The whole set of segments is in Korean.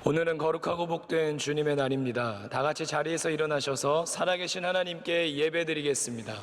오늘은 거룩하고 복된 주님의 날입니다. 다 같이 자리에서 일어나셔서 살아계신 하나님께 예배드리겠습니다.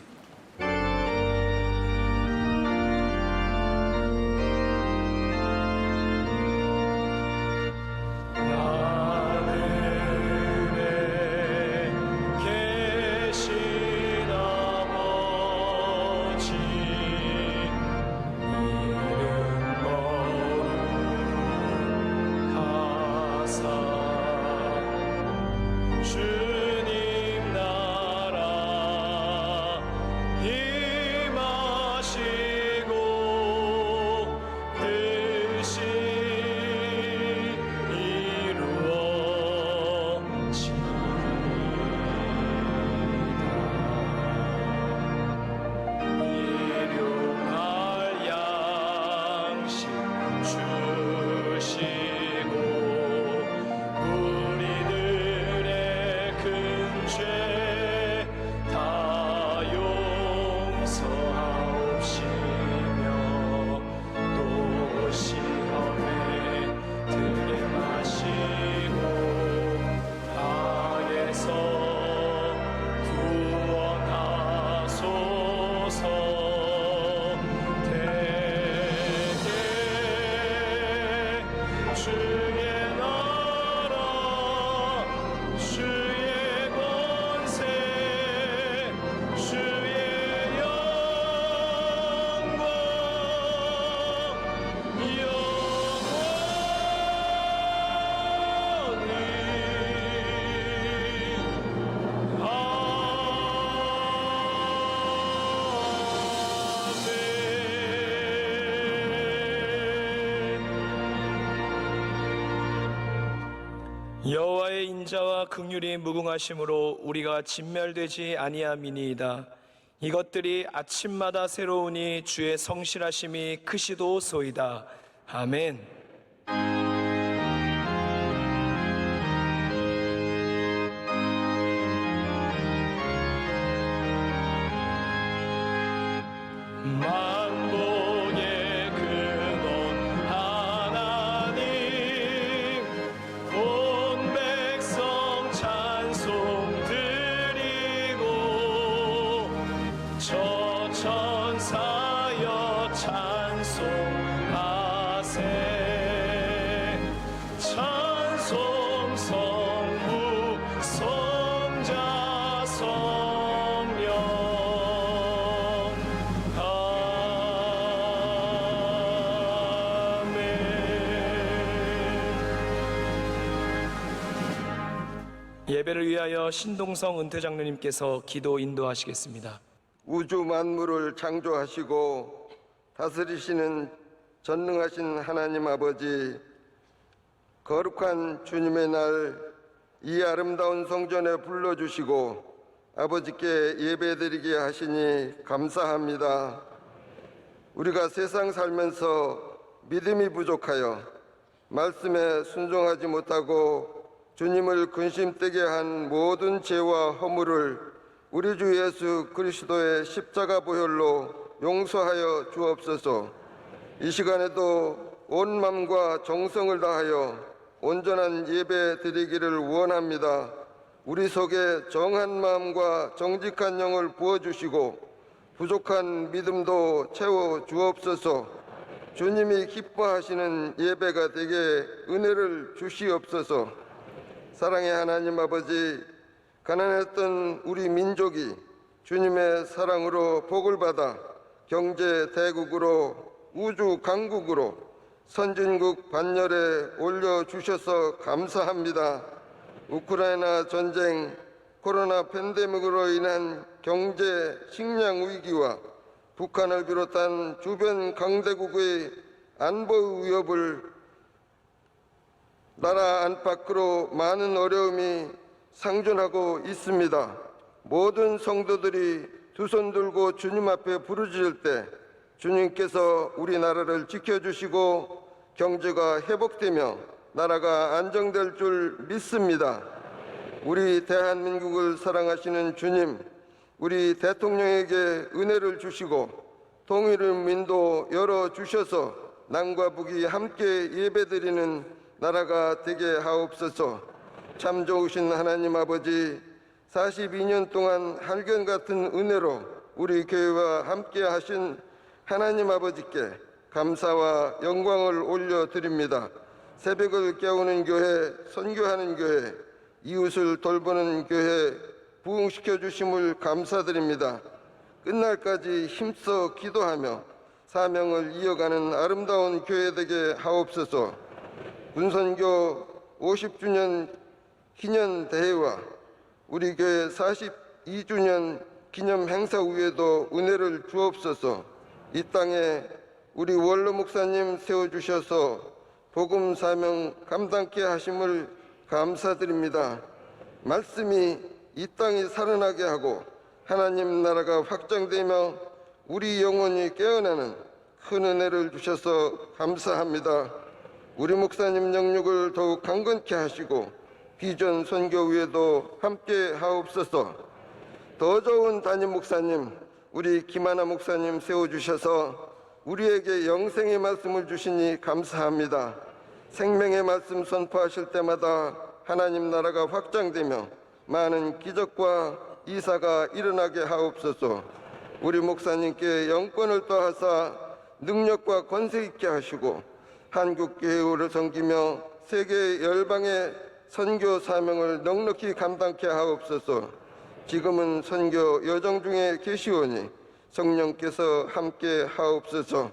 여호와의 인자와 긍휼이 무궁하심으로 우리가 진멸되지 아니함이니이다. 이것들이 아침마다 새로우니 주의 성실하심이 크시도소이다. 아멘. 만복의 근원 하나님, 온 백성 찬송 드리고 저 천사여 찬송하세. 찬송 성부 성자 성령 예배를 위하여 신동성 은퇴장로님께서 기도 인도하시겠습니다. 우주 만물을 창조하시고 다스리시는 전능하신 하나님 아버지, 거룩한 주님의 날 이 아름다운 성전에 불러주시고 아버지께 예배드리게 하시니 감사합니다. 우리가 세상 살면서 믿음이 부족하여 말씀에 순종하지 못하고 주님을 근심되게 한 모든 죄와 허물을 우리 주 예수 그리스도의 십자가 보혈로 용서하여 주옵소서. 이 시간에도 온 마음과 정성을 다하여 온전한 예배 드리기를 원합니다. 우리 속에 정한 마음과 정직한 영을 부어주시고 부족한 믿음도 채워 주옵소서. 주님이 기뻐하시는 예배가 되게 은혜를 주시옵소서. 사랑의 하나님 아버지, 가난했던 우리 민족이 주님의 사랑으로 복을 받아 경제 대국으로 우주 강국으로 선진국 반열에 올려주셔서 감사합니다. 우크라이나 전쟁, 코로나 팬데믹으로 인한 경제 식량 위기와 북한을 비롯한 주변 강대국의 안보 위협을 나라 안팎으로 많은 어려움이 상존하고 있습니다. 모든 성도들이 두 손 들고 주님 앞에 부르짖을 때 주님께서 우리나라를 지켜주시고 경제가 회복되며 나라가 안정될 줄 믿습니다. 우리 대한민국을 사랑하시는 주님, 우리 대통령에게 은혜를 주시고 통일의 민도 열어주셔서 남과 북이 함께 예배드리는 나라가 되게 하옵소서. 참 좋으신 하나님 아버지, 42년 동안 한결같은 은혜로 우리 교회와 함께 하신 하나님 아버지께 감사와 영광을 올려드립니다. 새벽을 깨우는 교회, 선교하는 교회, 이웃을 돌보는 교회 부흥시켜 주심을 감사드립니다. 끝날까지 힘써 기도하며 사명을 이어가는 아름다운 교회 되게 하옵소서. 군선교 50주년 기념 대회와 우리 교회 42주년 기념 행사 후에도 은혜를 주옵소서. 이 땅에 우리 원로 목사님 세워주셔서 복음 사명 감당케 하심을 감사드립니다. 말씀이 이 땅이 살아나게 하고 하나님 나라가 확장되며 우리 영혼이 깨어나는 큰 은혜를 주셔서 감사합니다. 우리 목사님 영육을 더욱 강건케 하시고 비전 선교 위에도 함께 하옵소서. 더 좋은 담임 목사님, 우리 김하나 목사님 세워주셔서 우리에게 영생의 말씀을 주시니 감사합니다. 생명의 말씀 선포하실 때마다 하나님 나라가 확장되며 많은 기적과 이사가 일어나게 하옵소서. 우리 목사님께 영권을 더하사 능력과 권세 있게 하시고 한국 교회를 섬기며 세계 열방의 선교 사명을 넉넉히 감당케 하옵소서. 지금은 선교 여정 중에 계시오니 성령께서 함께 하옵소서.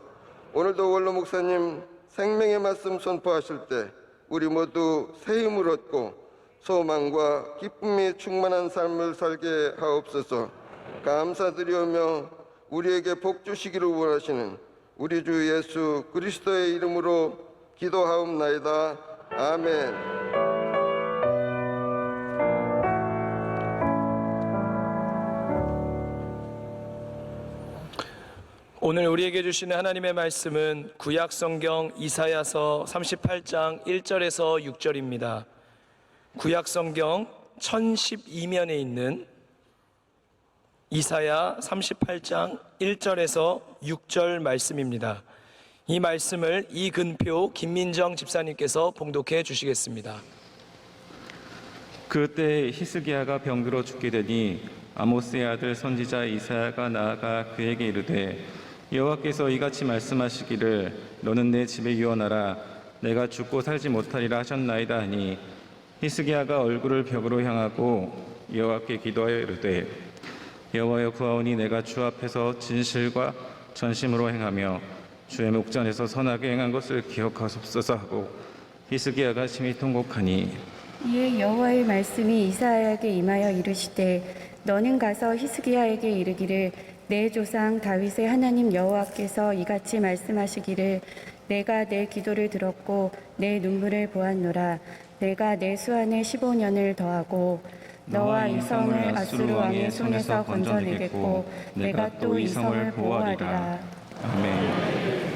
오늘도 원로 목사님 생명의 말씀 선포하실 때 우리 모두 새 힘을 얻고 소망과 기쁨이 충만한 삶을 살게 하옵소서. 감사드리오며 우리에게 복 주시기를 원하시는 우리 주 예수 그리스도의 이름으로 기도하옵나이다. 아멘. 오늘 우리에게 주시는 하나님의 말씀은 구약 성경 이사야서 38장 1절에서 6절입니다. 구약 성경 1012면에 있는 이사야 38장 1절에서 6절 말씀입니다. 이 말씀을 이근표 김민정 집사님께서 봉독해 주시겠습니다. 그때 히스기야가 병들어 죽게 되니 아모스의 아들 선지자 이사야가 나아가 그에게 이르되 여호와께서 이같이 말씀하시기를 너는 내 집에 유언하라 내가 죽고 살지 못하리라 하셨나이다 하니 히스기야가 얼굴을 벽으로 향하고 여호와께 기도하여 이르되 여호와여 구하오니 내가 주 앞에서 진실과 전심으로 행하며 주의 목전에서 선하게 행한 것을 기억하옵소서 하고 히스기야가 심히 통곡하니 이에 여호와의 말씀이 이사야에게 임하여 이르시되 너는 가서 히스기야에게 이르기를 내 조상 다윗의 하나님 여호와께서 이같이 말씀하시기를 내가 내 기도를 들었고 내 눈물을 보았노라. 내가 내 수완에 15년을 더하고 너와 이 성을 아수르 왕의 손에서 건져내겠고 내가 또 이 성을 보호하리라. 아멘.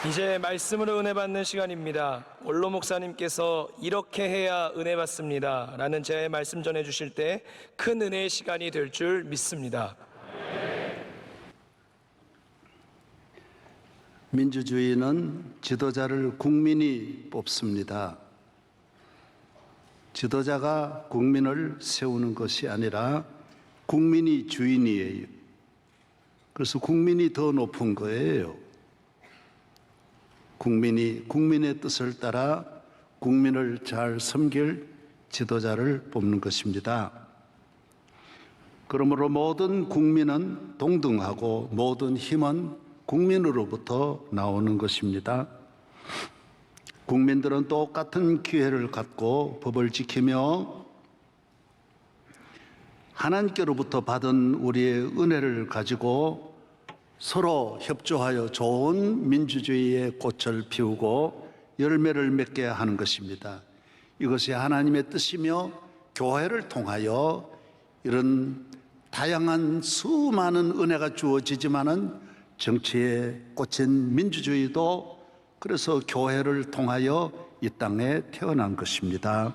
이제 말씀으로 은혜 받는 시간입니다. 원로 목사님께서 이렇게 해야 은혜 받습니다 라는 제 말씀 전해 주실 때 큰 은혜의 시간이 될 줄 믿습니다. 민주주의는 지도자를 국민이 뽑습니다. 지도자가 국민을 세우는 것이 아니라 국민이 주인이에요. 그래서 국민이 더 높은 거예요. 국민이 국민의 뜻을 따라 국민을 잘 섬길 지도자를 뽑는 것입니다. 그러므로 모든 국민은 동등하고 모든 힘은 국민으로부터 나오는 것입니다. 국민들은 똑같은 기회를 갖고 법을 지키며 하나님께로부터 받은 우리의 은혜를 가지고 서로 협조하여 좋은 민주주의의 꽃을 피우고 열매를 맺게 하는 것입니다. 이것이 하나님의 뜻이며 교회를 통하여 이런 다양한 수많은 은혜가 주어지지만은 정치의 꽃인 민주주의도 그래서 교회를 통하여 이 땅에 태어난 것입니다.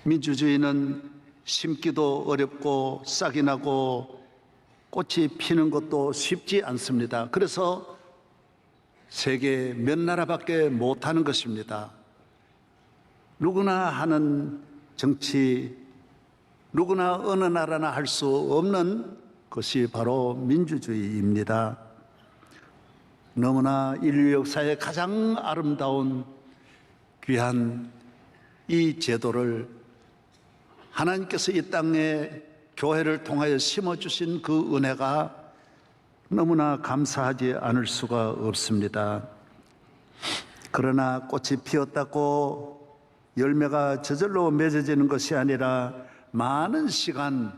민주주의는 심기도 어렵고 싹이 나고 꽃이 피는 것도 쉽지 않습니다. 그래서 세계 몇 나라밖에 못하는 것입니다. 누구나 하는 정치, 누구나 어느 나라나 할 수 없는 것이 바로 민주주의입니다. 너무나 인류 역사의 가장 아름다운 귀한 이 제도를 하나님께서 이 땅에 교회를 통하여 심어주신 그 은혜가 너무나 감사하지 않을 수가 없습니다. 그러나 꽃이 피었다고 열매가 저절로 맺어지는 것이 아니라 많은 시간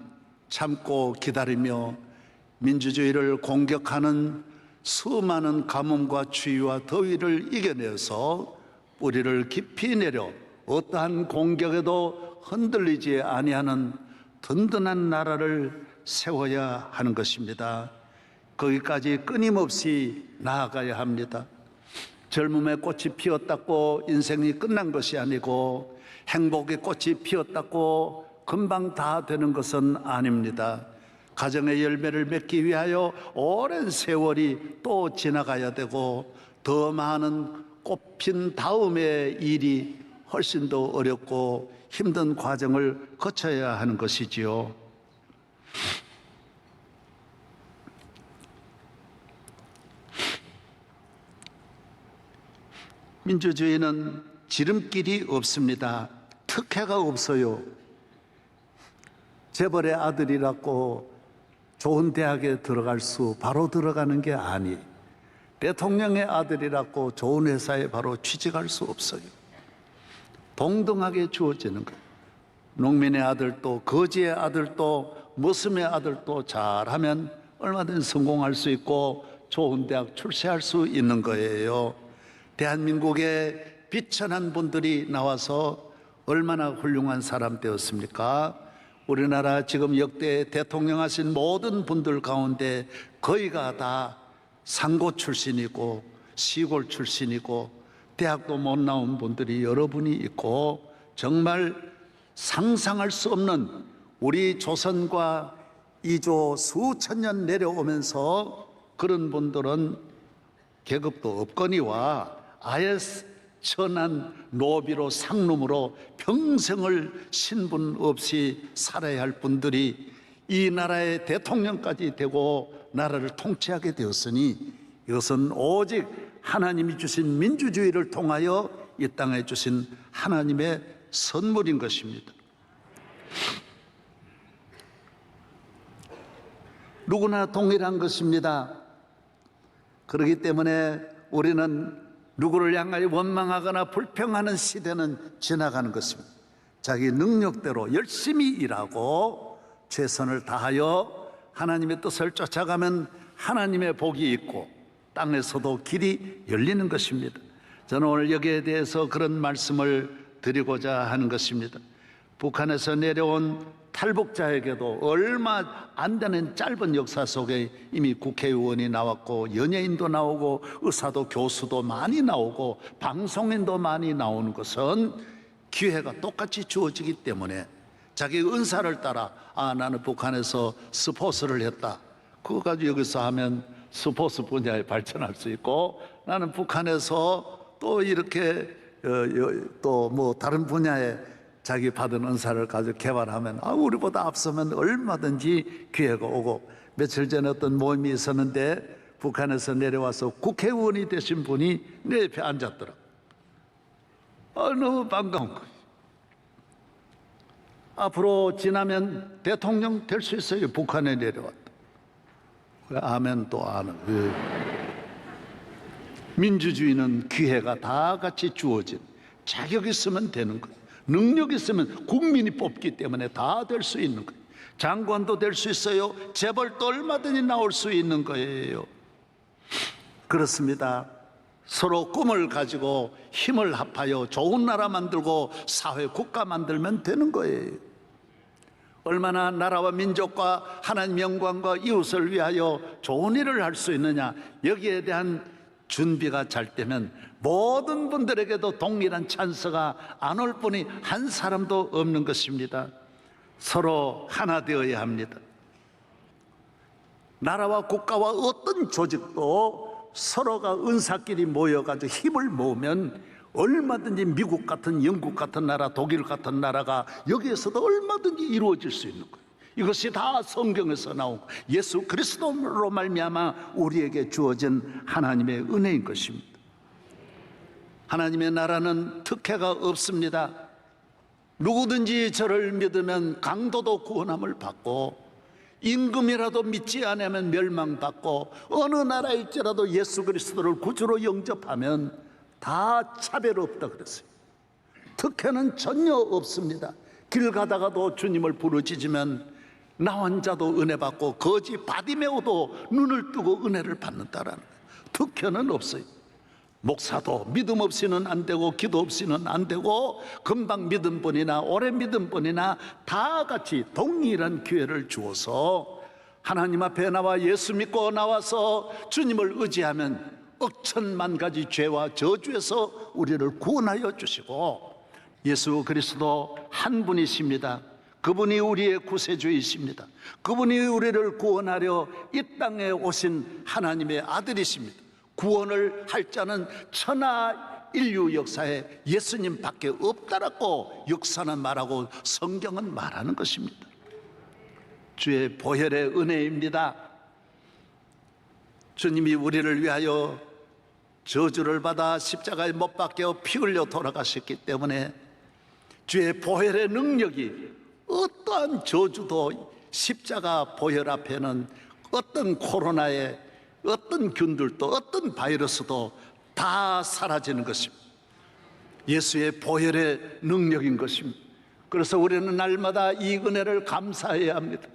참고 기다리며 민주주의를 공격하는 수많은 가뭄과 추위와 더위를 이겨내서 뿌리를 깊이 내려 어떠한 공격에도 흔들리지 아니하는 든든한 나라를 세워야 하는 것입니다. 거기까지 끊임없이 나아가야 합니다. 젊음의 꽃이 피었다고 인생이 끝난 것이 아니고 행복의 꽃이 피었다고 금방 다 되는 것은 아닙니다. 가정의 열매를 맺기 위하여 오랜 세월이 또 지나가야 되고 더 많은 꽃핀 다음의 일이 훨씬 더 어렵고 힘든 과정을 거쳐야 하는 것이지요. 민주주의는 지름길이 없습니다. 특혜가 없어요. 재벌의 아들이라고 좋은 대학에 들어갈 수 바로 들어가는 게 아니, 대통령의 아들이라고 좋은 회사에 바로 취직할 수 없어요. 동등하게 주어지는 거예요. 농민의 아들도 거지의 아들도 머슴의 아들도 잘하면 얼마든 성공할 수 있고 좋은 대학 출세할 수 있는 거예요. 대한민국에 비천한 분들이 나와서 얼마나 훌륭한 사람 되었습니까? 우리나라 지금 역대 대통령 하신 모든 분들 가운데 거의가 다 상고 출신이고 시골 출신이고 대학도 못 나온 분들이 여러분이 있고 정말 상상할 수 없는 우리 조선과 이조 수천 년 내려오면서 그런 분들은 계급도 없거니와 아예 천한 노비로 상놈으로 평생을 신분 없이 살아야 할 분들이 이 나라의 대통령까지 되고 나라를 통치하게 되었으니 이것은 오직 하나님이 주신 민주주의를 통하여 이 땅에 주신 하나님의 선물인 것입니다. 누구나 동일한 것입니다. 그렇기 때문에 우리는 누구를 향하여 원망하거나 불평하는 시대는 지나가는 것입니다. 자기 능력대로 열심히 일하고 최선을 다하여 하나님의 뜻을 쫓아가면 하나님의 복이 있고 땅에서도 길이 열리는 것입니다. 저는 오늘 여기에 대해서 그런 말씀을 드리고자 하는 것입니다. 북한에서 내려온 탈북자에게도 얼마 안 되는 짧은 역사 속에 이미 국회의원이 나왔고 연예인도 나오고 의사도 교수도 많이 나오고 방송인도 많이 나오는 것은 기회가 똑같이 주어지기 때문에 자기 은사를 따라 나는 북한에서 스포츠를 했다. 그거 가지고 여기서 하면 스포츠 분야에 발전할 수 있고 나는 북한에서 또 이렇게 또 뭐 다른 분야에 자기 받은 은사를 가지고 개발하면 우리보다 앞서면 얼마든지 기회가 오고 며칠 전에 어떤 모임이 있었는데 북한에서 내려와서 국회의원이 되신 분이 내 옆에 앉았더라고. 너무 반가운 거예요. 앞으로 지나면 대통령 될 수 있어요. 북한에 내려왔다. 아멘 또 아는. 민주주의는 기회가 다 같이 주어진 자격 있으면 되는 거예요. 능력 있으면 국민이 뽑기 때문에 다 될 수 있는 거예요. 장관도 될 수 있어요. 재벌도 얼마든지 나올 수 있는 거예요. 그렇습니다. 서로 꿈을 가지고 힘을 합하여 좋은 나라 만들고 사회 국가 만들면 되는 거예요. 얼마나 나라와 민족과 하나님 영광과 이웃을 위하여 좋은 일을 할 수 있느냐, 여기에 대한 준비가 잘 되면 모든 분들에게도 동일한 찬스가 안 올 분이 한 사람도 없는 것입니다. 서로 하나 되어야 합니다. 나라와 국가와 어떤 조직도 서로가 은사끼리 모여가지고 힘을 모으면 얼마든지 미국 같은 영국 같은 나라, 독일 같은 나라가 여기에서도 얼마든지 이루어질 수 있는 거예요. 이것이 다 성경에서 나오고 예수 그리스도로 말미암아 우리에게 주어진 하나님의 은혜인 것입니다. 하나님의 나라는 특혜가 없습니다. 누구든지 저를 믿으면 강도도 구원함을 받고 임금이라도 믿지 않으면 멸망받고 어느 나라일지라도 예수 그리스도를 구주로 영접하면 다 차별 없다 그랬어요. 특혜는 전혀 없습니다. 길 가다가도 주님을 부르짖으면 나 혼자도 은혜 받고 거지 바디메오도 눈을 뜨고 은혜를 받는다라는 거예요. 특혜는 없어요. 목사도 믿음 없이는 안 되고 기도 없이는 안 되고 금방 믿은 분이나 오래 믿은 분이나 다 같이 동일한 기회를 주어서 하나님 앞에 나와 예수 믿고 나와서 주님을 의지하면 억천만 가지 죄와 저주에서 우리를 구원하여 주시고 예수 그리스도 한 분이십니다. 그분이 우리의 구세주이십니다. 그분이 우리를 구원하려 이 땅에 오신 하나님의 아들이십니다. 구원을 할 자는 천하 인류 역사에 예수님밖에 없다라고 역사는 말하고 성경은 말하는 것입니다. 주의 보혈의 은혜입니다. 주님이 우리를 위하여 저주를 받아 십자가에 못 박혀 피 흘려 돌아가셨기 때문에 주의 보혈의 능력이 어떠한 저주도 십자가 보혈 앞에는 어떤 코로나에 어떤 균들도 어떤 바이러스도 다 사라지는 것입니다. 예수의 보혈의 능력인 것입니다. 그래서 우리는 날마다 이 은혜를 감사해야 합니다.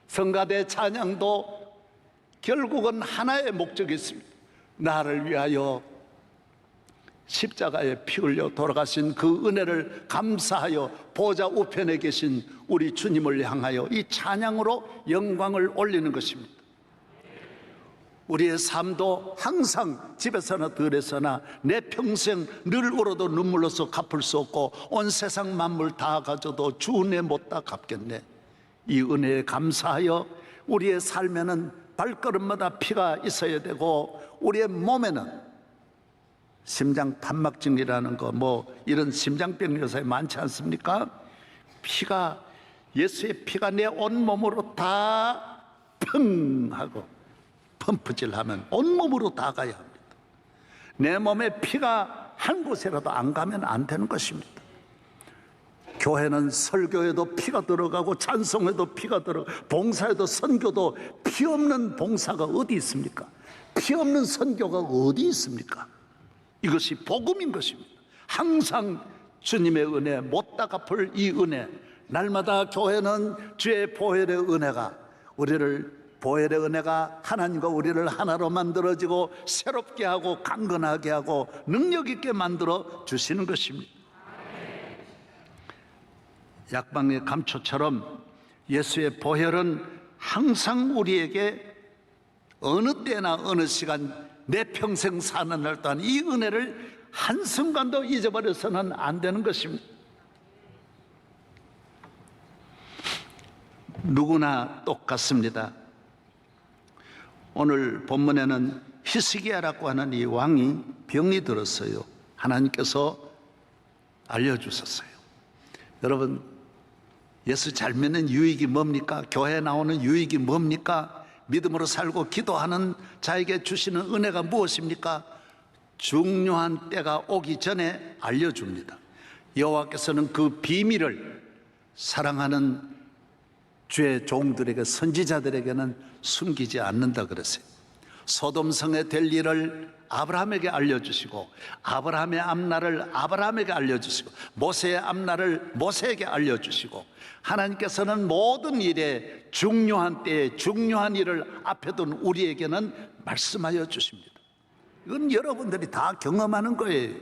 성가대 찬양도 결국은 하나의 목적이 있습니다. 나를 위하여 십자가에 피 흘려 돌아가신 그 은혜를 감사하여 보좌 우편에 계신 우리 주님을 향하여 이 찬양으로 영광을 올리는 것입니다. 우리의 삶도 항상 집에서나 들에서나 내 평생 늘 울어도 눈물로서 갚을 수 없고 온 세상 만물 다 가져도 주 은혜 못다 갚겠네. 이 은혜에 감사하여 우리의 삶에는 발걸음마다 피가 있어야 되고 우리의 몸에는 심장 판막증이라는 거 이런 심장병 요새 많지 않습니까? 피가 예수의 피가 내 온몸으로 다 펑 하고 펌프질하면 온몸으로 다 가야 합니다. 내 몸에 피가 한 곳에라도 안 가면 안 되는 것입니다. 교회는 설교에도 피가 들어가고 찬송에도 피가 들어가고 봉사에도 선교도 피 없는 봉사가 어디 있습니까? 피 없는 선교가 어디 있습니까? 이것이 복음인 것입니다. 항상 주님의 은혜 못다 갚을 이 은혜, 날마다 교회는 주의 보혈의 은혜가 보혈의 은혜가 하나님과 우리를 하나로 만들어지고 새롭게 하고 강건하게 하고 능력 있게 만들어 주시는 것입니다. 약방의 감초처럼 예수의 보혈은 항상 우리에게 어느 때나 어느 시간 내 평생 사는 날 동안 이 은혜를 한순간도 잊어버려서는 안 되는 것입니다. 누구나 똑같습니다. 오늘 본문에는 히스기야라고 하는 이 왕이 병이 들었어요. 하나님께서 알려주셨어요. 여러분, 예수 잘 믿는 유익이 뭡니까? 교회 나오는 유익이 뭡니까? 믿음으로 살고 기도하는 자에게 주시는 은혜가 무엇입니까? 중요한 때가 오기 전에 알려줍니다. 여호와께서는 그 비밀을 사랑하는 주의 종들에게, 선지자들에게는 숨기지 않는다 그랬어요. 소돔성에 될 일을 아브라함에게 알려주시고, 아브라함의 앞날을 아브라함에게 알려주시고, 모세의 앞날을 모세에게 알려주시고, 하나님께서는 모든 일에 중요한 때에 중요한 일을 앞에 둔 우리에게는 말씀하여 주십니다. 이건 여러분들이 다 경험하는 거예요.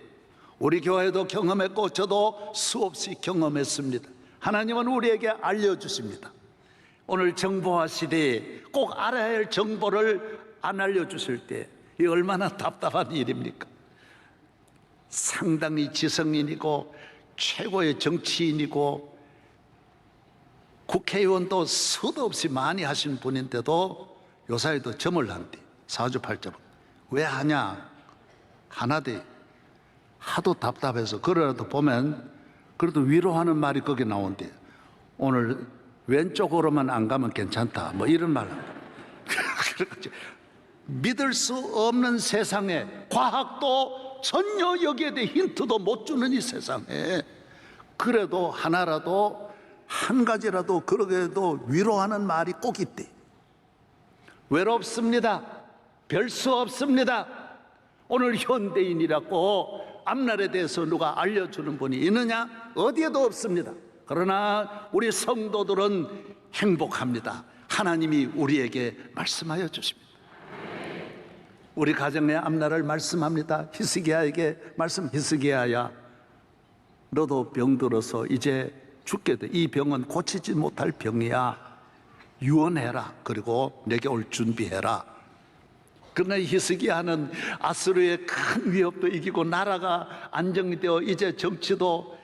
우리 교회도 경험했고 저도 수없이 경험했습니다. 하나님은 우리에게 알려주십니다. 오늘 정보화 시대에 꼭 알아야 할 정보를 안 알려주실 때 이 얼마나 답답한 일입니까? 상당히 지성인이고 최고의 정치인이고 국회의원도 수도 없이 많이 하신 분인데도 요사이도 점을 한대. 사주팔자로. 왜 하냐? 하나대. 하도 답답해서 그러라도 보면 그래도 위로하는 말이 거기 나온대. 오늘 왼쪽으로만 안 가면 괜찮다. 뭐 이런 말. 믿을 수 없는 세상에 과학도 전혀 여기에 대해 힌트도 못 주는 이 세상에 그래도 하나라도 한 가지라도 그러게도 위로하는 말이 꼭 있대. 외롭습니다. 별 수 없습니다. 오늘 현대인이라고 앞날에 대해서 누가 알려주는 분이 있느냐? 어디에도 없습니다. 그러나 우리 성도들은 행복합니다. 하나님이 우리에게 말씀하여 주십니다. 우리 가정의 앞날을 말씀합니다. 히스기야에게 말씀. 히스기야야, 너도 병들어서 이제 죽게 돼. 이 병은 고치지 못할 병이야. 유언해라. 그리고 내게 올 준비해라. 그러나 히스기야는 아수르의 큰 위협도 이기고 나라가 안정이 되어 이제 정치도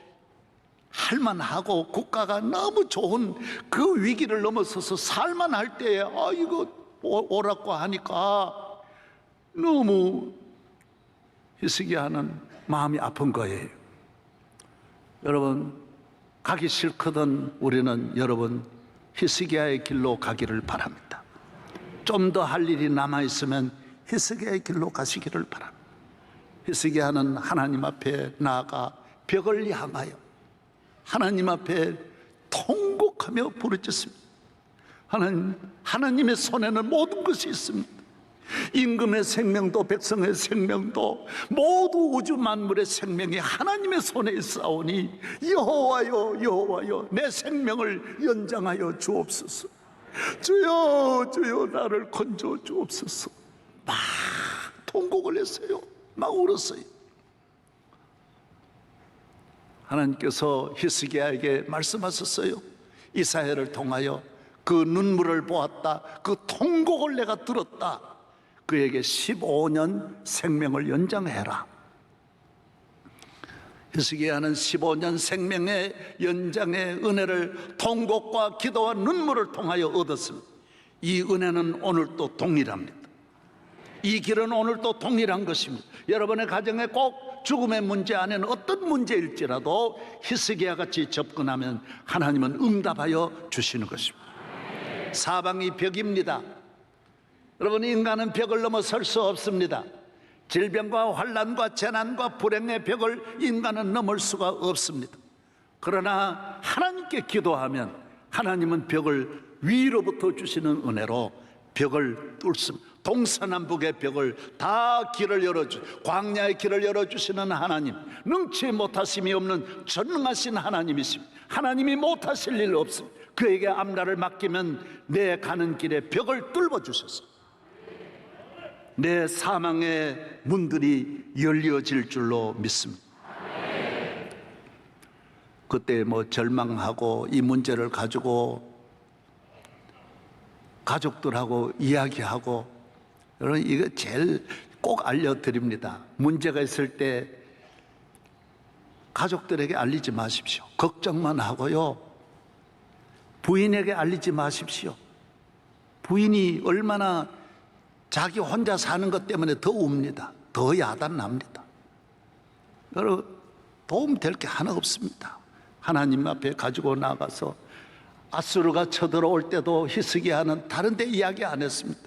할만하고 국가가 너무 좋은 그 위기를 넘어서서 살만할 때에 이거 오라고 하니까 너무 히스기야는 마음이 아픈 거예요. 여러분, 가기 싫거든 우리는 여러분 히스기야의 길로 가기를 바랍니다. 좀 더 할 일이 남아있으면 히스기야의 길로 가시기를 바랍니다. 히스기야는 하나님 앞에 나아가 벽을 향하여 하나님 앞에 통곡하며 부르짖습니다. 하나님의 손에는 모든 것이 있습니다. 임금의 생명도 백성의 생명도 모두 우주 만물의 생명이 하나님의 손에 있사오니 여호와여 여호와여 내 생명을 연장하여 주옵소서. 주여 주여 나를 건져 주옵소서. 막 통곡을 했어요. 막 울었어요. 하나님께서 히스기야에게 말씀하셨어요. 이사야를 통하여 그 눈물을 보았다. 그 통곡을 내가 들었다. 그에게 15년 생명을 연장해라. 히스기야는 15년 생명의 연장의 은혜를 통곡과 기도와 눈물을 통하여 얻었습니다. 이 은혜는 오늘도 동일합니다. 이 길은 오늘도 동일한 것입니다. 여러분의 가정에 꼭 죽음의 문제 안에는 어떤 문제일지라도 히스기야 같이 접근하면 하나님은 응답하여 주시는 것입니다. 사방이 벽입니다. 여러분, 인간은 벽을 넘어설 수 없습니다. 질병과 환난과 재난과 불행의 벽을 인간은 넘을 수가 없습니다. 그러나 하나님께 기도하면 하나님은 벽을 위로부터 주시는 은혜로 벽을 뚫습니다. 동서남북의 벽을 다 길을 광야의 길을 열어주시는 하나님, 능치 못하심이 없는 전능하신 하나님이십니다. 하나님이 못하실 일 없습니다. 그에게 앞날을 맡기면 내 가는 길에 벽을 뚫어주셔서 내 사망의 문들이 열려질 줄로 믿습니다. 그때 절망하고 이 문제를 가지고 가족들하고 이야기하고, 여러분 이거 제일 꼭 알려드립니다. 문제가 있을 때 가족들에게 알리지 마십시오. 걱정만 하고요. 부인에게 알리지 마십시오. 부인이 얼마나 자기 혼자 사는 것 때문에 더 웁니다. 더 야단납니다. 여러분 도움될 게 하나 없습니다. 하나님 앞에 가지고 나가서 아수르가 쳐들어올 때도 히스기야는 다른 데 이야기 안 했습니다.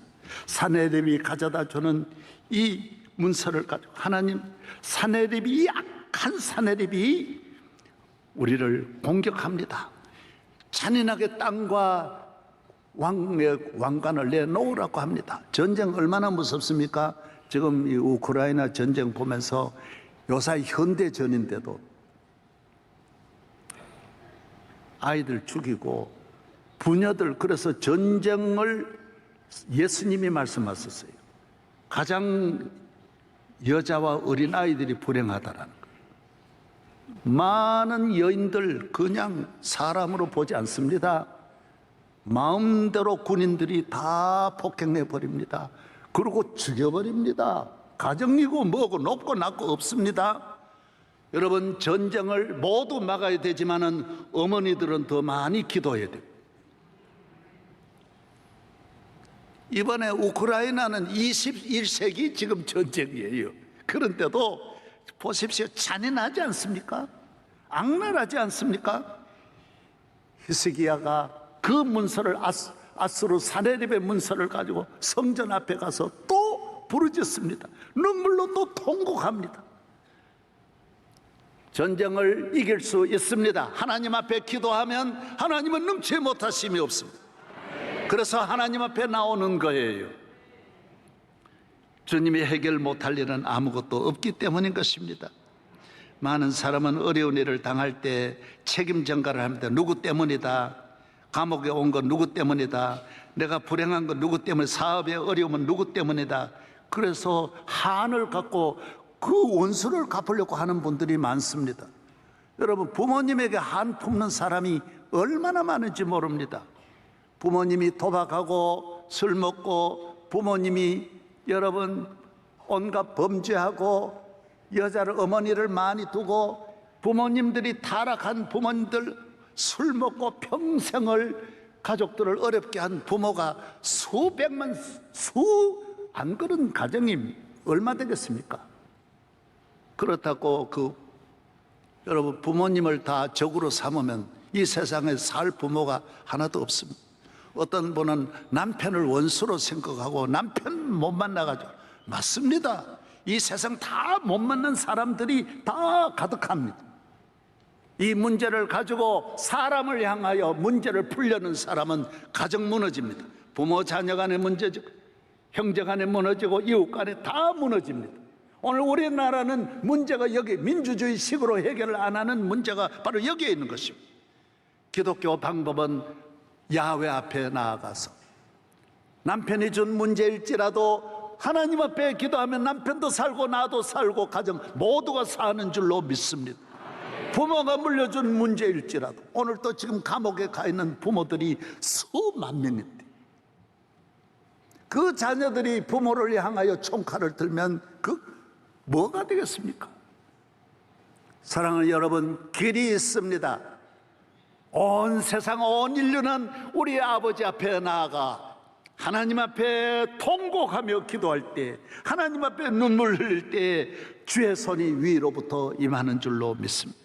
사네립이 가져다 주는 이 문서를 가지고, 하나님, 사네립이, 약한 사네립이 우리를 공격합니다. 잔인하게 땅과 왕의 왕관을 내놓으라고 합니다. 전쟁 얼마나 무섭습니까? 지금 이 우크라이나 전쟁 보면서 요새 현대전인데도 아이들 죽이고 부녀들, 그래서 전쟁을 예수님이 말씀하셨어요. 가장 여자와 어린아이들이 불행하다라는 거예요. 많은 여인들 그냥 사람으로 보지 않습니다. 마음대로 군인들이 다 폭행해 버립니다. 그리고 죽여버립니다. 가정이고 뭐고 높고 낮고 없습니다. 여러분 전쟁을 모두 막아야 되지만은 어머니들은 더 많이 기도해야 돼요. 이번에 우크라이나는 21세기 지금 전쟁이에요. 그런데도 보십시오. 잔인하지 않습니까? 악랄하지 않습니까? 히스기야가 그 문서를 아수르 사네립의 문서를 가지고 성전 앞에 가서 또 부르짖습니다. 눈물로 또 통곡합니다. 전쟁을 이길 수 있습니다. 하나님 앞에 기도하면 하나님은 능치 못하심이 없습니다. 그래서 하나님 앞에 나오는 거예요. 주님이 해결 못할 일은 아무것도 없기 때문인 것입니다. 많은 사람은 어려운 일을 당할 때 책임 전가를 합니다. 누구 때문이다. 감옥에 온 건 누구 때문이다. 내가 불행한 건 누구 때문에, 사업에 어려움은 누구 때문이다. 그래서 한을 갖고 그 원수를 갚으려고 하는 분들이 많습니다. 여러분 부모님에게 한 품는 사람이 얼마나 많은지 모릅니다. 부모님이 도박하고 술 먹고, 부모님이 여러분 온갖 범죄하고, 여자를 어머니를 많이 두고, 부모님들이 타락한 부모님들, 술 먹고 평생을 가족들을 어렵게 한 부모가 수백만, 안 그런 가정이 얼마 되겠습니까? 그렇다고 여러분 부모님을 다 적으로 삼으면 이 세상에 살 부모가 하나도 없습니다. 어떤 분은 남편을 원수로 생각하고 남편 못 만나가지고, 맞습니다. 이 세상 다 못 만난 사람들이 다 가득합니다. 이 문제를 가지고 사람을 향하여 문제를 풀려는 사람은 가정 무너집니다. 부모 자녀 간의 문제죠. 형제 간에 무너지고 이웃 간에 다 무너집니다. 오늘 우리나라는 문제가 여기 민주주의식으로 해결을 안 하는 문제가 바로 여기에 있는 것입니다. 기독교 방법은 야훼 앞에 나아가서 남편이 준 문제일지라도 하나님 앞에 기도하면 남편도 살고 나도 살고 가정 모두가 사는 줄로 믿습니다. 부모가 물려준 문제일지라도, 오늘 또 지금 감옥에 가 있는 부모들이 수만 명인데 그 자녀들이 부모를 향하여 총칼을 들면 뭐가 되겠습니까? 사랑하는 여러분, 길이 있습니다. 온 세상 온 인류는 우리 아버지 앞에 나아가 하나님 앞에 통곡하며 기도할 때, 하나님 앞에 눈물 흘릴 때 주의 손이 위로부터 임하는 줄로 믿습니다.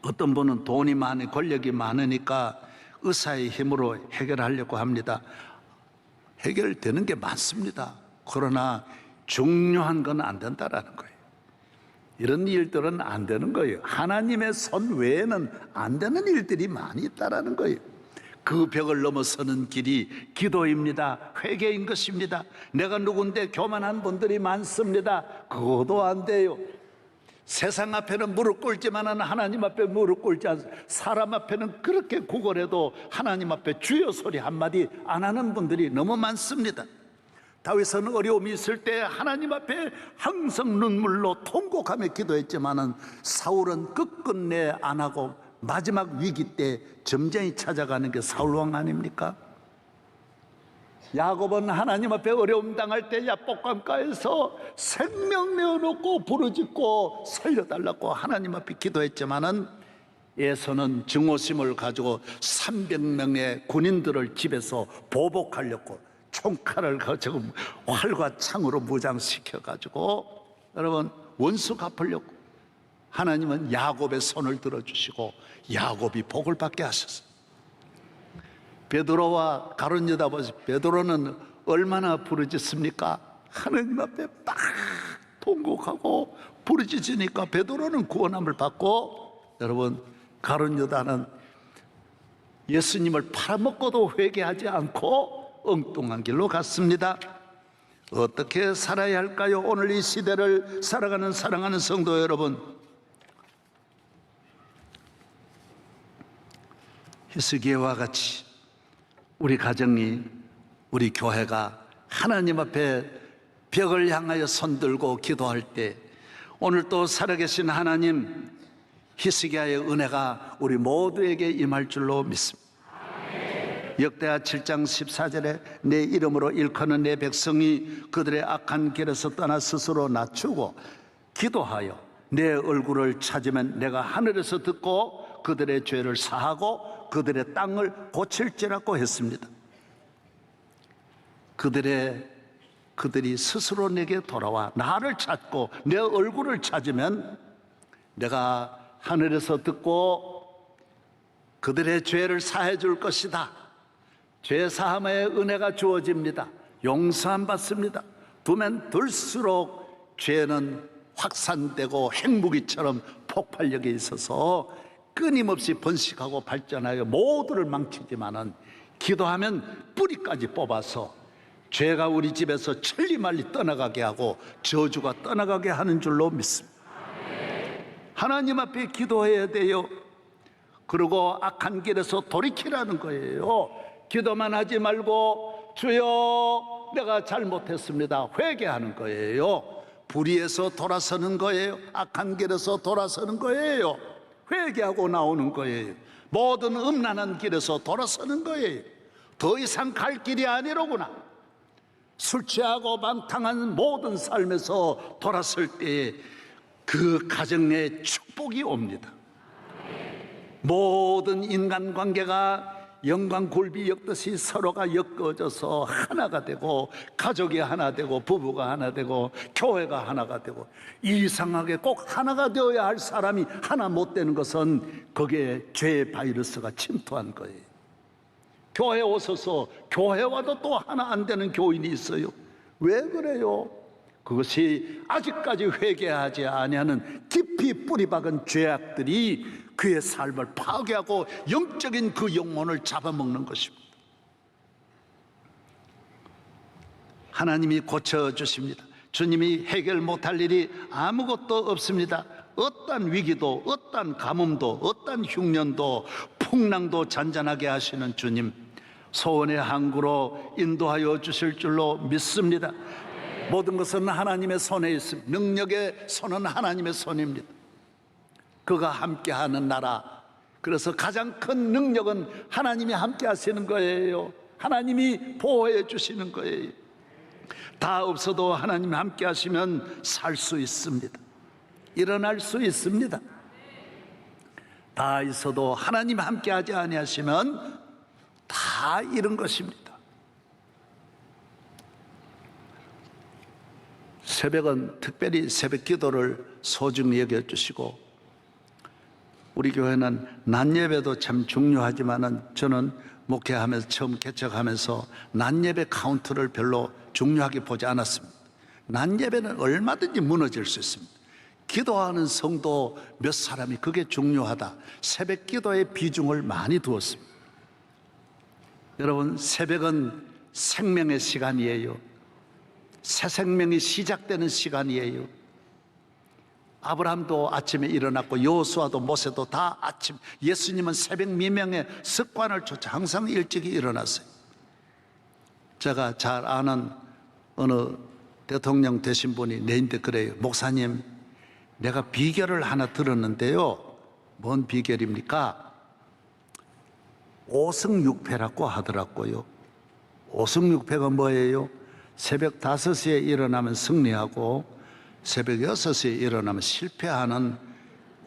어떤 분은 돈이 많이 권력이 많으니까 의사의 힘으로 해결하려고 합니다. 해결되는 게 많습니다. 그러나 중요한 건 안 된다라는 거예요. 이런 일들은 안 되는 거예요. 하나님의 손 외에는 안 되는 일들이 많이 있다라는 거예요. 그 벽을 넘어서는 길이 기도입니다. 회개인 것입니다. 내가 누군데 교만한 분들이 많습니다. 그것도 안 돼요. 세상 앞에는 무릎 꿇지만 하나님 앞에 무릎 꿇지 않습니다. 사람 앞에는 그렇게 구걸해도 하나님 앞에 주여 소리 한마디 안 하는 분들이 너무 많습니다. 다윗은 어려움이 있을 때 하나님 앞에 항상 눈물로 통곡하며 기도했지만 사울은 끝끝내 안 하고 마지막 위기 때 점쟁이 찾아가는 게 사울왕 아닙니까? 야곱은 하나님 앞에 어려움 당할 때 야복강가에서 생명 내어놓고 부르짖고 살려달라고 하나님 앞에 기도했지만은 에서는 증오심을 가지고 300명의 군인들을 집에서 보복하려고 총칼을 가지고 활과 창으로 무장시켜 가지고 여러분 원수 갚으려고 하나님은 야곱의 손을 들어주시고 야곱이 복을 받게 하셨어요. 베드로와 가룟 유다 보세요. 베드로는 얼마나 부르짖습니까? 하나님 앞에 막 통곡하고 부르짖으니까 베드로는 구원함을 받고, 여러분 가룟 유다는 예수님을 팔아먹고도 회개하지 않고 엉뚱한 길로 갔습니다. 어떻게 살아야 할까요? 오늘 이 시대를 살아가는 사랑하는 성도 여러분, 히스기야와 같이 우리 가정이, 우리 교회가 하나님 앞에 벽을 향하여 손들고 기도할 때 오늘 또 살아계신 하나님 히스기야의 은혜가 우리 모두에게 임할 줄로 믿습니다. 역대하 7장 14절에 내 이름으로 일컫는 내 백성이 그들의 악한 길에서 떠나 스스로 낮추고 기도하여 내 얼굴을 찾으면 내가 하늘에서 듣고 그들의 죄를 사하고 그들의 땅을 고칠지라고 했습니다. 그들이 스스로 내게 돌아와 나를 찾고 내 얼굴을 찾으면 내가 하늘에서 듣고 그들의 죄를 사해 줄 것이다. 죄 사함의 은혜가 주어집니다. 용서함 받습니다. 두면 둘수록 죄는 확산되고 핵무기처럼 폭발력이 있어서 끊임없이 번식하고 발전하여 모두를 망치지만은 기도하면 뿌리까지 뽑아서 죄가 우리 집에서 천리말리 떠나가게 하고 저주가 떠나가게 하는 줄로 믿습니다. 하나님 앞에 기도해야 돼요. 그리고 악한 길에서 돌이키라는 거예요. 기도만 하지 말고 주여 내가 잘못했습니다 회개하는 거예요. 불의에서 돌아서는 거예요. 악한 길에서 돌아서는 거예요. 회개하고 나오는 거예요. 모든 음란한 길에서 돌아서는 거예요. 더 이상 갈 길이 아니로구나. 술 취하고 방탕한 모든 삶에서 돌아설 때에 그 가정 내에 축복이 옵니다. 모든 인간관계가 영광굴비 엮듯이 서로가 엮어져서 하나가 되고 가족이 하나 되고 부부가 하나 되고 교회가 하나가 되고, 이상하게 꼭 하나가 되어야 할 사람이 하나 못 되는 것은 거기에 죄의 바이러스가 침투한 거예요. 교회 오셔서 교회와도 또 하나 안 되는 교인이 있어요. 왜 그래요? 그것이 아직까지 회개하지 아니하는 깊이 뿌리박은 죄악들이 그의 삶을 파괴하고 영적인 그 영혼을 잡아먹는 것입니다. 하나님이 고쳐주십니다. 주님이 해결 못할 일이 아무것도 없습니다. 어떤 위기도, 어떤 가뭄도, 어떤 흉년도, 풍랑도 잔잔하게 하시는 주님, 소원의 항구로 인도하여 주실 줄로 믿습니다. 모든 것은 하나님의 손에 있습니다. 능력의 손은 하나님의 손입니다. 그가 함께하는 나라, 그래서 가장 큰 능력은 하나님이 함께 하시는 거예요. 하나님이 보호해 주시는 거예요. 다 없어도 하나님이 함께 하시면 살 수 있습니다. 일어날 수 있습니다. 다 있어도 하나님 함께 하지 아니하시면 다 잃은 것입니다. 새벽은 특별히 새벽 기도를 소중히 여겨주시고, 우리 교회는 낮 예배도 참 중요하지만은 저는 목회하면서 처음 개척하면서 낮 예배 카운트를 별로 중요하게 보지 않았습니다. 낮 예배는 얼마든지 무너질 수 있습니다. 기도하는 성도 몇 사람이 그게 중요하다. 새벽 기도의 비중을 많이 두었습니다. 여러분, 새벽은 생명의 시간이에요. 새 생명이 시작되는 시간이에요. 아브라함도 아침에 일어났고 여호수아도 모세도 다 아침, 예수님은 새벽 미명의 습관을 쫓아 항상 일찍이 일어났어요. 제가 잘 아는 어느 대통령 되신 분이 내인데 그래요. 목사님, 내가 비결을 하나 들었는데요. 뭔 비결입니까? 5승 6패라고 하더라고요. 오승육패가 뭐예요? 새벽 5시에 일어나면 승리하고 새벽 6시에 일어나면 실패하는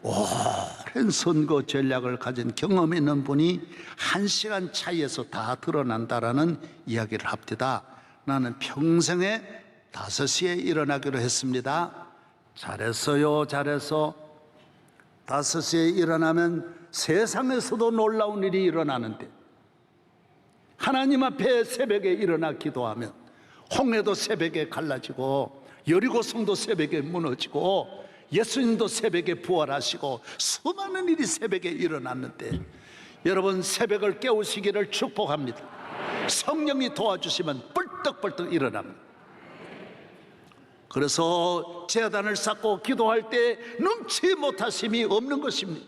오랜 선거 전략을 가진 경험 있는 분이 1시간 차이에서 다 드러난다라는 이야기를 합니다. 나는 평생에 5시에 일어나기로 했습니다. 잘했어요. 잘해서 5시에 일어나면 세상에서도 놀라운 일이 일어나는데, 하나님 앞에 새벽에 일어나 기도하면 홍해도 새벽에 갈라지고 여리고성도 새벽에 무너지고 예수님도 새벽에 부활하시고 수많은 일이 새벽에 일어났는데, 여러분 새벽을 깨우시기를 축복합니다. 성령이 도와주시면 벌떡벌떡 일어납니다. 그래서 제단을 쌓고 기도할 때 num치 못하심이 없는 것입니다.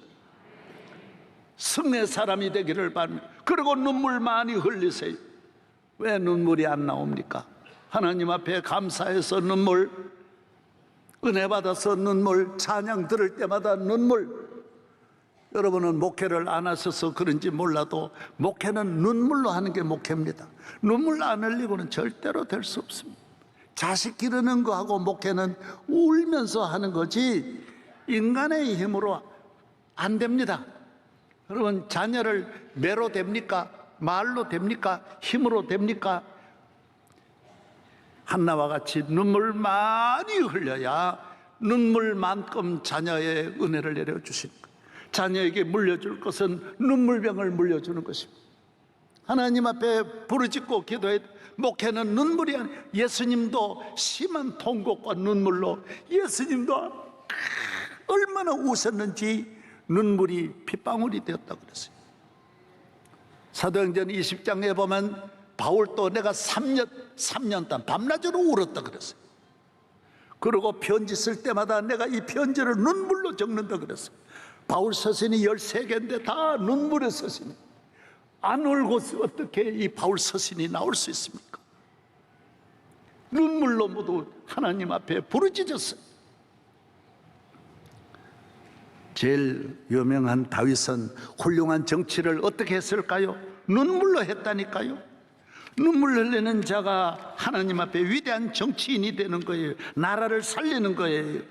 승리의 사람이 되기를 바랍니다. 그리고 눈물 많이 흘리세요. 왜 눈물이 안 나옵니까? 하나님 앞에 감사해서 눈물, 은혜 받아서 눈물, 찬양 들을 때마다 눈물. 여러분은 목회를 안 하셔서 그런지 몰라도 목회는 눈물로 하는 게 목회입니다. 눈물 안 흘리고는 절대로 될 수 없습니다. 자식 기르는 거하고 목회는 울면서 하는 거지 인간의 힘으로 안 됩니다. 여러분, 자녀를 매로 됩니까? 말로 됩니까? 힘으로 됩니까? 한나와 같이 눈물 많이 흘려야 눈물만큼 자녀의 은혜를 내려주시는 거예요. 자녀에게 물려줄 것은 눈물병을 물려주는 것입니다. 하나님 앞에 부르짖고 기도해. 목회는 눈물이 아니에요. 예수님도 심한 통곡과 눈물로, 예수님도 얼마나 우셨는지 눈물이 핏방울이 되었다고 그랬어요. 사도행전 20장에 보면 바울도 내가 3년 동안 밤낮으로 울었다 그랬어요. 그리고 편지 쓸 때마다 내가 이 편지를 눈물로 적는다 그랬어요. 바울 서신이 13개인데 다 눈물의 서신이에요. 안 울고 어떻게 이 바울 서신이 나올 수 있습니까? 눈물로 모두 하나님 앞에 부르짖었어요. 제일 유명한 다윗은 훌륭한 정치를 어떻게 했을까요? 눈물로 했다니까요. 눈물 흘리는 자가 하나님 앞에 위대한 정치인이 되는 거예요. 나라를 살리는 거예요.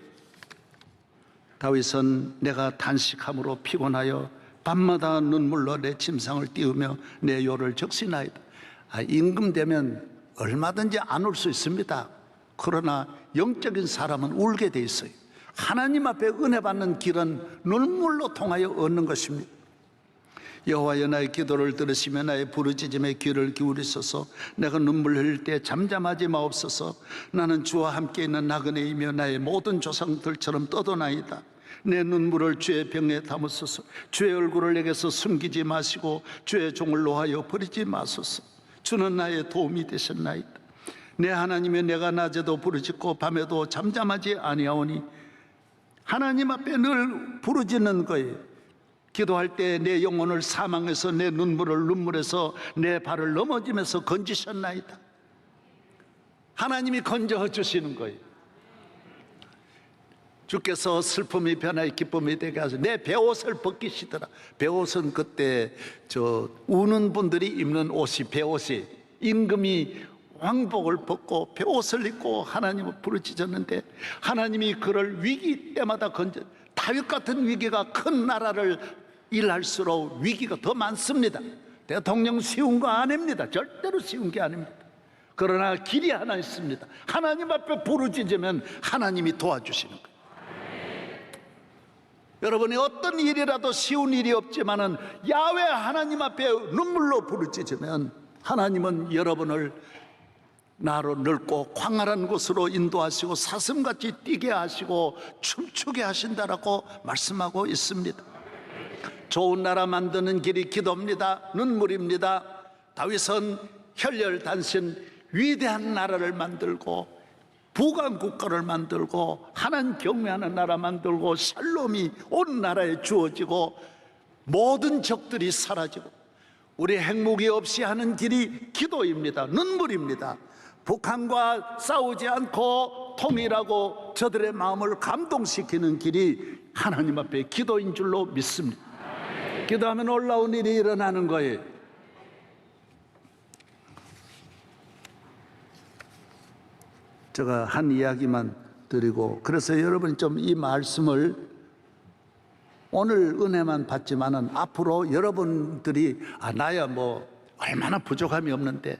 다윗은 내가 단식함으로 피곤하여 밤마다 눈물로 내 침상을 띄우며 내 요를 적시나이다. 임금되면 얼마든지 안 울 수 있습니다. 그러나 영적인 사람은 울게 돼 있어요. 하나님 앞에 은혜 받는 길은 눈물로 통하여 얻는 것입니다. 여호와여, 나의 기도를 들으시며 나의 부르짖음에 귀를 기울이소서. 내가 눈물 흘릴 때 잠잠하지 마옵소서. 나는 주와 함께 있는 나그네이며 나의 모든 조상들처럼 떠도나이다. 내 눈물을 주의 병에 담으소서. 주의 얼굴을 내게서 숨기지 마시고 주의 종을 놓아여 버리지 마소서. 주는 나의 도움이 되셨나이다. 내 하나님의 내가 낮에도 부르짖고 밤에도 잠잠하지 아니하오니. 하나님 앞에 늘 부르짖는 거예요. 기도할 때 내 영혼을 사망에서 내 눈물을 눈물에서 내 발을 넘어지면서 건지셨나이다. 하나님이 건져 주시는 거예요. 주께서 슬픔이 변하여 기쁨이 되게 하소서. 내 베옷을 벗기시더라. 베옷은 그때 우는 분들이 입는 옷이 베옷이, 임금이 왕복을 벗고 베옷을 입고 하나님을 부르짖었는데 하나님이 그를 위기 때마다 건져. 다윗 같은 위기가 큰 나라를 일할수록 위기가 더 많습니다. 대통령 쉬운 거 아닙니다. 절대로 쉬운 게 아닙니다. 그러나 길이 하나 있습니다. 하나님 앞에 부르짖으면 하나님이 도와주시는 거예요. 여러분이 어떤 일이라도 쉬운 일이 없지만은 야훼 하나님 앞에 눈물로 부르짖으면 하나님은 여러분을 나로 넓고 광활한 곳으로 인도하시고 사슴같이 뛰게 하시고 춤추게 하신다라고 말씀하고 있습니다. 좋은 나라 만드는 길이 기도입니다. 눈물입니다. 다윗은 혈혈단신 위대한 나라를 만들고 부강 국가를 만들고 하나님 경외하는 나라 만들고 샬롬이 온 나라에 주어지고 모든 적들이 사라지고 우리 핵무기 없이 하는 길이 기도입니다. 눈물입니다. 북한과 싸우지 않고 통일하고 저들의 마음을 감동시키는 길이 하나님 앞에 기도인 줄로 믿습니다. 기도하면 놀라운 일이 일어나는 거예요. 제가 한 이야기만 드리고, 그래서 여러분이 좀 이 말씀을 오늘 은혜만 받지만은 앞으로 여러분들이 나야 뭐 얼마나 부족함이 없는데,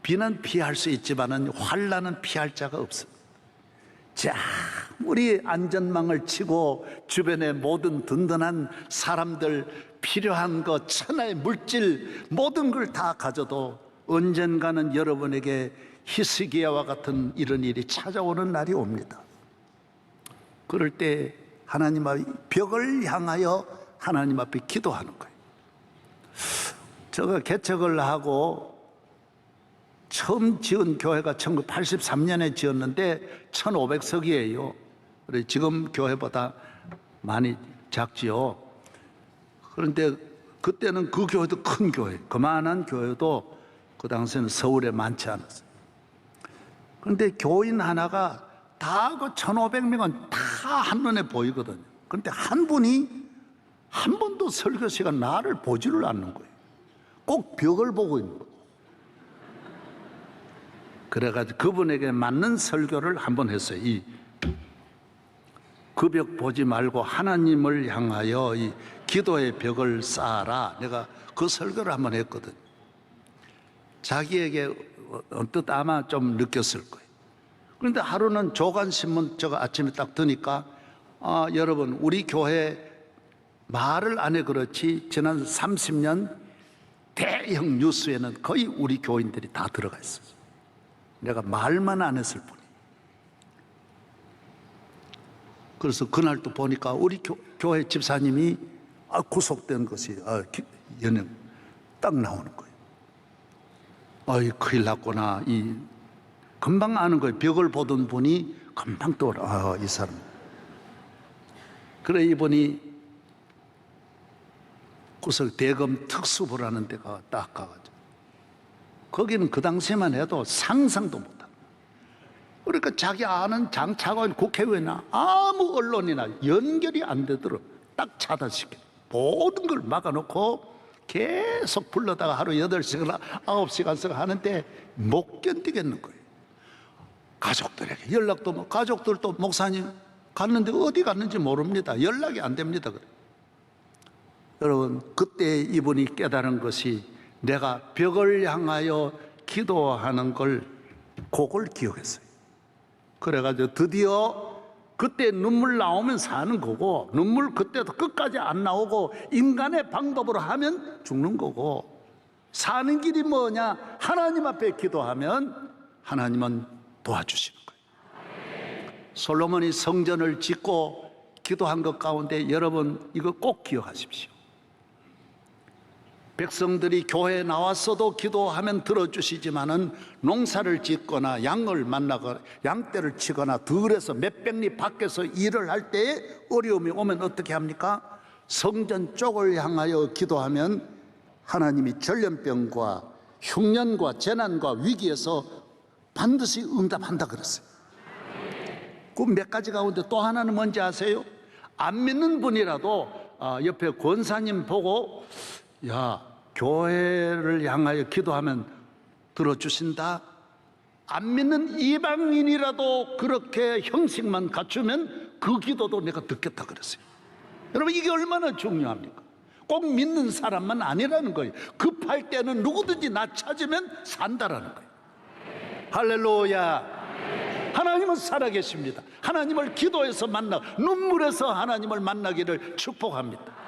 비는 피할 수 있지만은 환난은 피할 자가 없습니다. 자, 우리 안전망을 치고 주변의 모든 든든한 사람들, 필요한 것, 천하의 물질 모든 걸 다 가져도 언젠가는 여러분에게 히스기야와 같은 이런 일이 찾아오는 날이 옵니다. 그럴 때 하나님 앞에 벽을 향하여 하나님 앞에 기도하는 거예요. 제가 개척을 하고 처음 지은 교회가 1983년에 지었는데 1500석이에요. 그래 지금 교회보다 많이 작지요. 그런데 그때는 그 교회도 큰 교회, 그만한 교회도 그 당시에는 서울에 많지 않았어요. 그런데 교인 하나가 다 그 1500명은 다 한눈에 보이거든요. 그런데 한 분이 한 번도 설교 시간 나를 보지를 않는 거예요. 꼭 벽을 보고 있는 거예요. 그래가지고 그분에게 맞는 설교를 한번 했어요. 그 벽 보지 말고 하나님을 향하여 이 기도의 벽을 쌓아라. 내가 그 설교를 한번 했거든요. 자기에게 언뜻 아마 좀 느꼈을 거예요. 그런데 하루는 조간신문 제가 아침에 딱 드니까 여러분 우리 교회 말을 안 해 그렇지 지난 30년 대형 뉴스에는 거의 우리 교인들이 다 들어가 있었어요. 내가 말만 안 했을 뿐이에요. 그래서 그날 또 보니까 우리 교회 집사님이 구속된 것이 연행 딱 나오는 거예요. 큰일 났구나. 금방 아는 거예요. 벽을 보던 분이 금방 떠올라. 이 사람. 그래 이분이 구속 대검 특수부라는 데가 딱 가가지고 거기는 그 당시에만 해도 상상도 못합니다. 그러니까 자기 아는 장차관 국회의원이나 아무 언론이나 연결이 안 되도록 딱 차단시켜 모든 걸 막아놓고 계속 불러다가 하루 8시간 9시간씩 하는데 못 견디겠는 거예요. 가족들에게 연락도 뭐 가족들도 목사님 갔는데 어디 갔는지 모릅니다. 연락이 안 됩니다. 그래. 여러분 그때 이분이 깨달은 것이 내가 벽을 향하여 기도하는 걸 그걸 기억했어요. 그래가지고 드디어 그때 눈물 나오면 사는 거고 눈물 그때도 끝까지 안 나오고 인간의 방법으로 하면 죽는 거고 사는 길이 뭐냐? 하나님 앞에 기도하면 하나님은 도와주시는 거예요. 솔로몬이 성전을 짓고 기도한 것 가운데 여러분 이거 꼭 기억하십시오. 백성들이 교회에 나왔어도 기도하면 들어주시지만은 농사를 짓거나 양을 만나거나 양떼를 치거나 들에서 몇백 리 밖에서 일을 할 때에 어려움이 오면 어떻게 합니까? 성전 쪽을 향하여 기도하면 하나님이 전염병과 흉년과 재난과 위기에서 반드시 응답한다 그랬어요. 그 몇 가지 가운데 또 하나는 뭔지 아세요? 안 믿는 분이라도 옆에 권사님 보고 야 교회를 향하여 기도하면 들어주신다. 안 믿는 이방인이라도 그렇게 형식만 갖추면 그 기도도 내가 듣겠다 그랬어요. 여러분 이게 얼마나 중요합니까? 꼭 믿는 사람만 아니라는 거예요. 급할 때는 누구든지 나 찾으면 산다라는 거예요. 할렐루야. 하나님은 살아계십니다. 하나님을 기도해서 만나 눈물에서 하나님을 만나기를 축복합니다.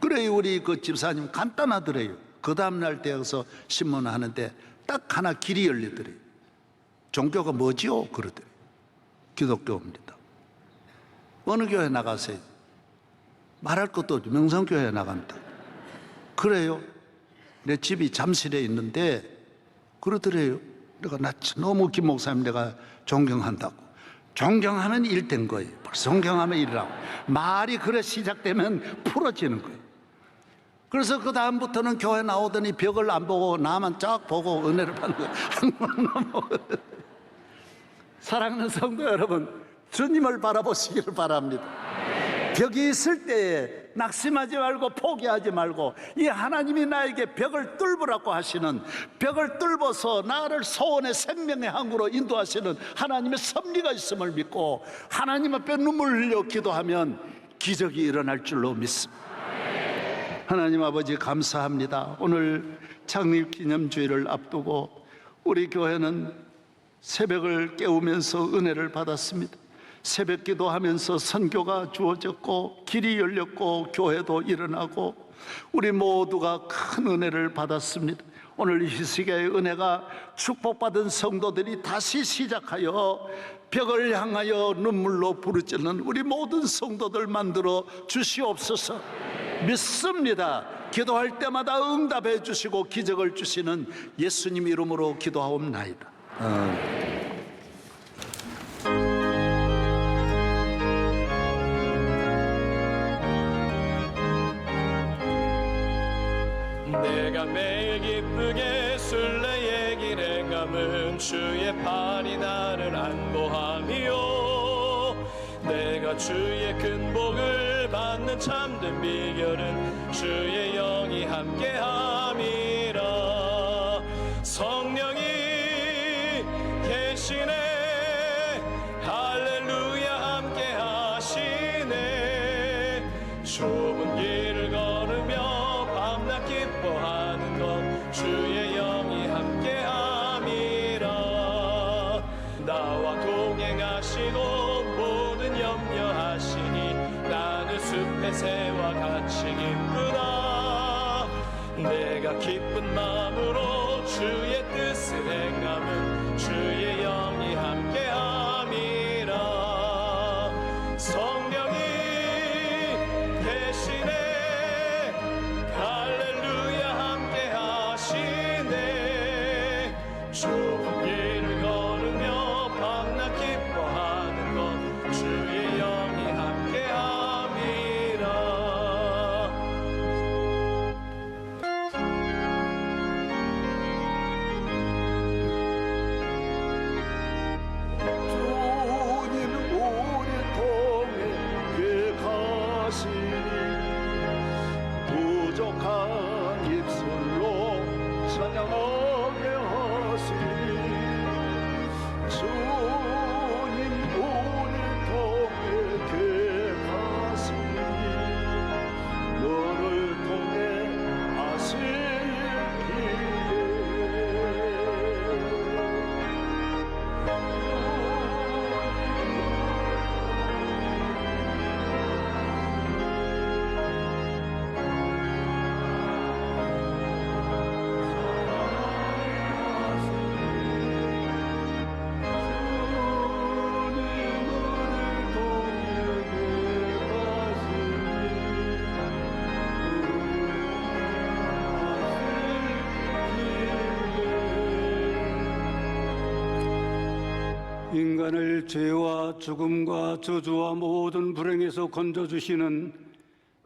그래요. 우리 그 집사님 간단하더래요. 그 다음날 되어서 신문 하는데 딱 하나 길이 열리더래요. 종교가 뭐지요? 그러더래요. 기독교입니다. 어느 교회 나가세요? 말할 것도 없죠. 명성교회에 나간다. 그래요. 내 집이 잠실에 있는데 그러더래요. 내가 나 너무 김 목사님 내가 존경한다고. 존경하면 일 된 거예요. 벌써 존경하면 일이라고. 말이 그래 시작되면 풀어지는 거예요. 그래서 그 다음부터는 교회 나오더니 벽을 안 보고 나만 쫙 보고 은혜를 받는 거예요. 사랑하는 성도 여러분, 주님을 바라보시기를 바랍니다. 벽이 있을 때에 낙심하지 말고 포기하지 말고 이 하나님이 나에게 벽을 뚫으라고 하시는, 벽을 뚫어서 나를 소원의 생명의 항구로 인도하시는 하나님의 섭리가 있음을 믿고 하나님 앞에 눈물 흘려 기도하면 기적이 일어날 줄로 믿습니다. 하나님 아버지 감사합니다. 오늘 창립기념주일을 앞두고 우리 교회는 새벽을 깨우면서 은혜를 받았습니다. 새벽 기도하면서 선교가 주어졌고 길이 열렸고 교회도 일어나고 우리 모두가 큰 은혜를 받았습니다. 오늘 이 히스기야의 은혜가 축복받은 성도들이 다시 시작하여 벽을 향하여 눈물로 부르짖는 우리 모든 성도들 만들어 주시옵소서. 믿습니다. 기도할 때마다 응답해 주시고 기적을 주시는 예수님 이름으로 기도하옵나이다. 내가 매일 기쁘게 순례의 길에 감은 주의 팔이 나를 안보함이요 내가 주의 큰 복을 받는 참된 비결은 주의 영이 함께함이라 성령이 계시네 할렐루야 함께하시네 좁은 길을 걸으며 밤낮 기뻐하는 것 주의 영이 함께함이라 나와 동행하시고 모든 염려하시니 나는 숲의 새와 같이 기쁘다 내가 기쁜 마음으로 주의 뜻을 행함은 주의 영이 함께함이라 성령이 계시네 할렐루야 함께하시네 좁은 길을 걸으며 밤낮 기뻐하는 것 주의 영이 함께함이라 주님 우리 통해 계가시니 부족한 입술로 찬양하게 하시니 주님 우리 통해 계가시니 너를 통해 하실 길에 인간을 죄와 죽음과 저주와 모든 불행에서 건져주시는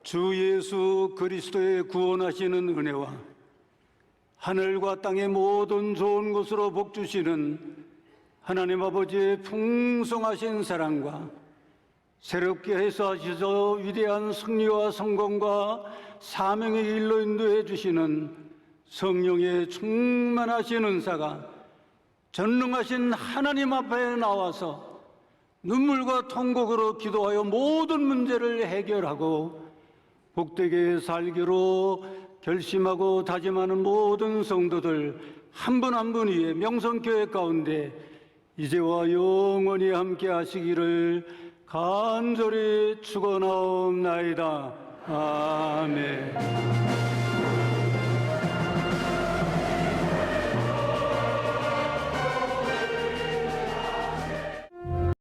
주 예수 그리스도의 구원하시는 은혜와 하늘과 땅의 모든 좋은 것으로 복주시는 하나님 아버지의 풍성하신 사랑과 새롭게 해서하셔서 위대한 승리와 성공과 사명의 일로 인도해 주시는 성령의 충만하신 은사가 전능하신 하나님 앞에 나와서 눈물과 통곡으로 기도하여 모든 문제를 해결하고 복되게 살기로 결심하고 다짐하는 모든 성도들 한 분 한 분 위에 명성교회 가운데 이제와 영원히 함께 하시기를 간절히 축원하옵나이다. 아멘.